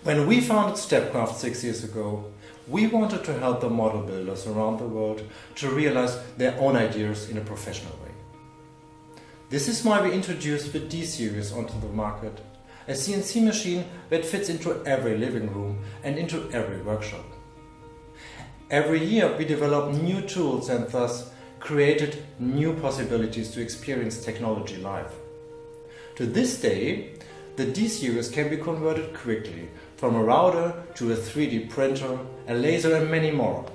When we founded STEPCRAFT 6 years ago, we wanted to help the model builders around the world to realize their own ideas in a professional way. This is why we introduced the D-Series onto the market, a CNC machine that fits into every living room and into every workshop. Every year we develop new tools and thus created new possibilities to experience technology live. To this day, the D-Series can be converted quickly from a router to a 3D printer, a laser and many more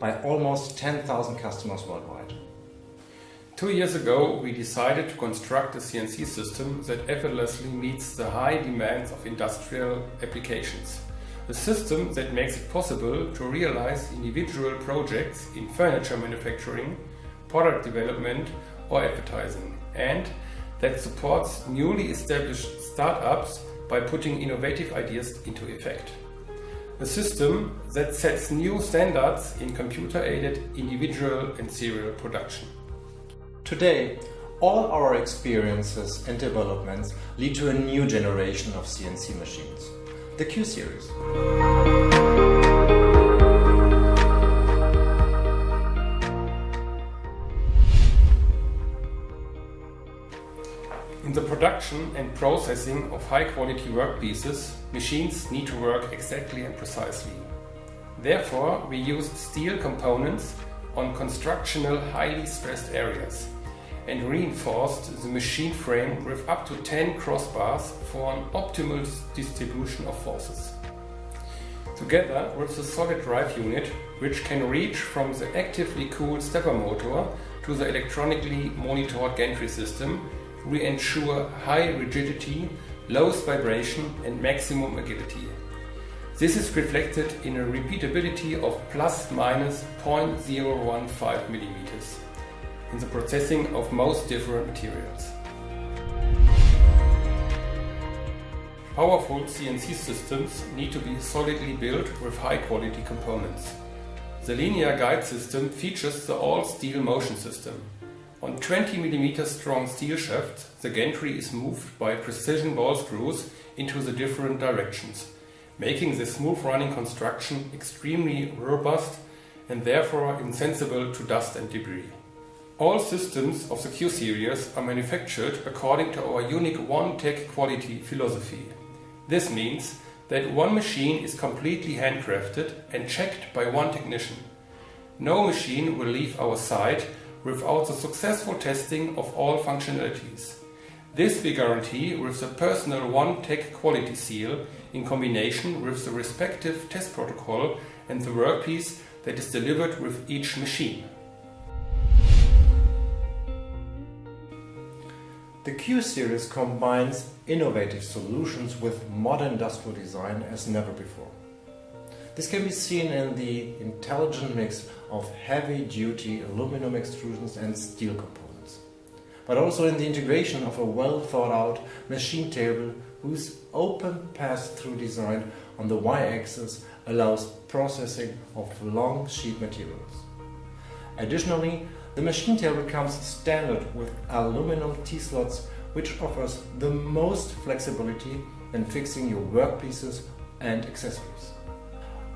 by almost 10,000 customers worldwide. 2 years ago we decided to construct a CNC system that effortlessly meets the high demands of industrial applications. A system that makes it possible to realize individual projects in furniture manufacturing, product development or advertising, and that supports newly established startups by putting innovative ideas into effect. A system that sets new standards in computer-aided individual and serial production. Today, all our experiences and developments lead to a new generation of CNC machines, the Q-Series. In the production and processing of high-quality workpieces, machines need to work exactly and precisely. Therefore, we used steel components on constructional highly stressed areas and reinforced the machine frame with up to 10 crossbars for an optimal distribution of forces. Together with the solid drive unit, which can reach from the actively cooled stepper motor to the electronically monitored gantry system, we ensure high rigidity, lowest vibration and maximum agility. This is reflected in a repeatability of ±0.015 mm in the processing of most different materials. Powerful CNC systems need to be solidly built with high quality components. The linear guide system features the all-steel motion system. On 20 mm strong steel shafts, the gantry is moved by precision ball screws into the different directions, making the smooth running construction extremely robust and therefore insensible to dust and debris. All systems of the Q-Series are manufactured according to our unique one-tech quality philosophy. This means that one machine is completely handcrafted and checked by one technician. No machine will leave our site without the successful testing of all functionalities. This we guarantee with the personal one-tech quality seal in combination with the respective test protocol and the workpiece that is delivered with each machine. The Q-Series combines innovative solutions with modern industrial design as never before. This can be seen in the intelligent mix of heavy-duty aluminum extrusions and steel components, but also in the integration of a well-thought-out machine table whose open pass-through design on the Y-axis allows processing of long sheet materials. Additionally, the machine table comes standard with aluminum T-slots, which offers the most flexibility when fixing your workpieces and accessories.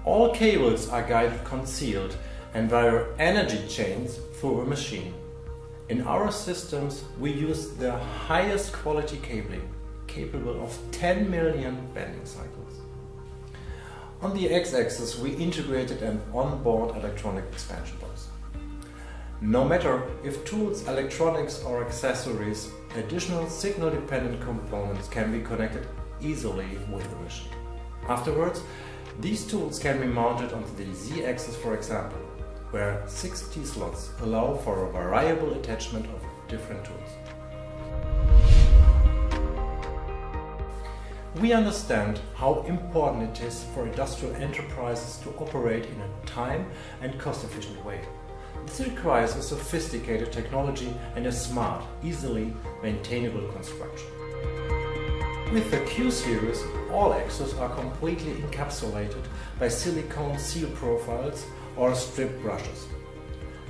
All cables are guided concealed and via energy chains through a machine. In our systems we use the highest quality cabling, capable of 10 million bending cycles. On the X-axis we integrated an onboard electronic expansion box. No matter if tools, electronics or accessories, additional signal-dependent components can be connected easily with the machine. Afterwards, these tools can be mounted onto the Z-axis, for example, where 6 T-slots allow for a variable attachment of different tools. We understand how important it is for industrial enterprises to operate in a time and cost-efficient way. This requires a sophisticated technology and a smart, easily maintainable construction. With the Q-Series, all axes are completely encapsulated by silicone seal profiles or strip brushes.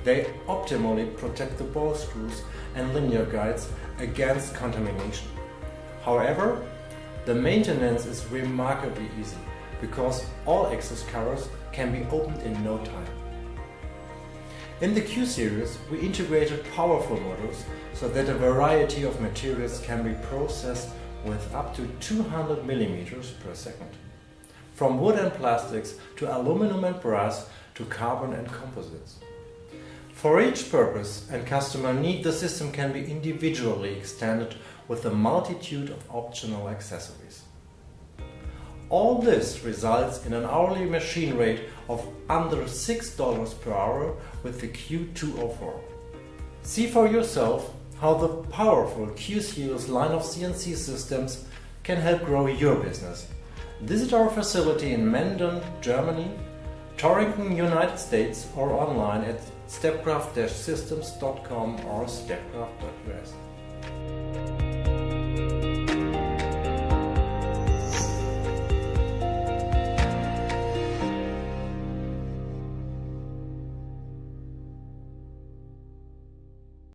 They optimally protect the ball screws and linear guides against contamination. However, the maintenance is remarkably easy because all access covers can be opened in no time. In the Q-Series, we integrated powerful motors so that a variety of materials can be processed with up to 200 millimeters per second. From wood and plastics to aluminum and brass to carbon and composites. For each purpose and customer need, the system can be individually extended with a multitude of optional accessories. All this results in an hourly machine rate of under $6 per hour with the Q204. See for yourself how the powerful Q-Series line of CNC systems can help grow your business. Visit our facility in Menden, Germany, Torrington, United States, or online at stepcraft-systems.com or stepcraft.us.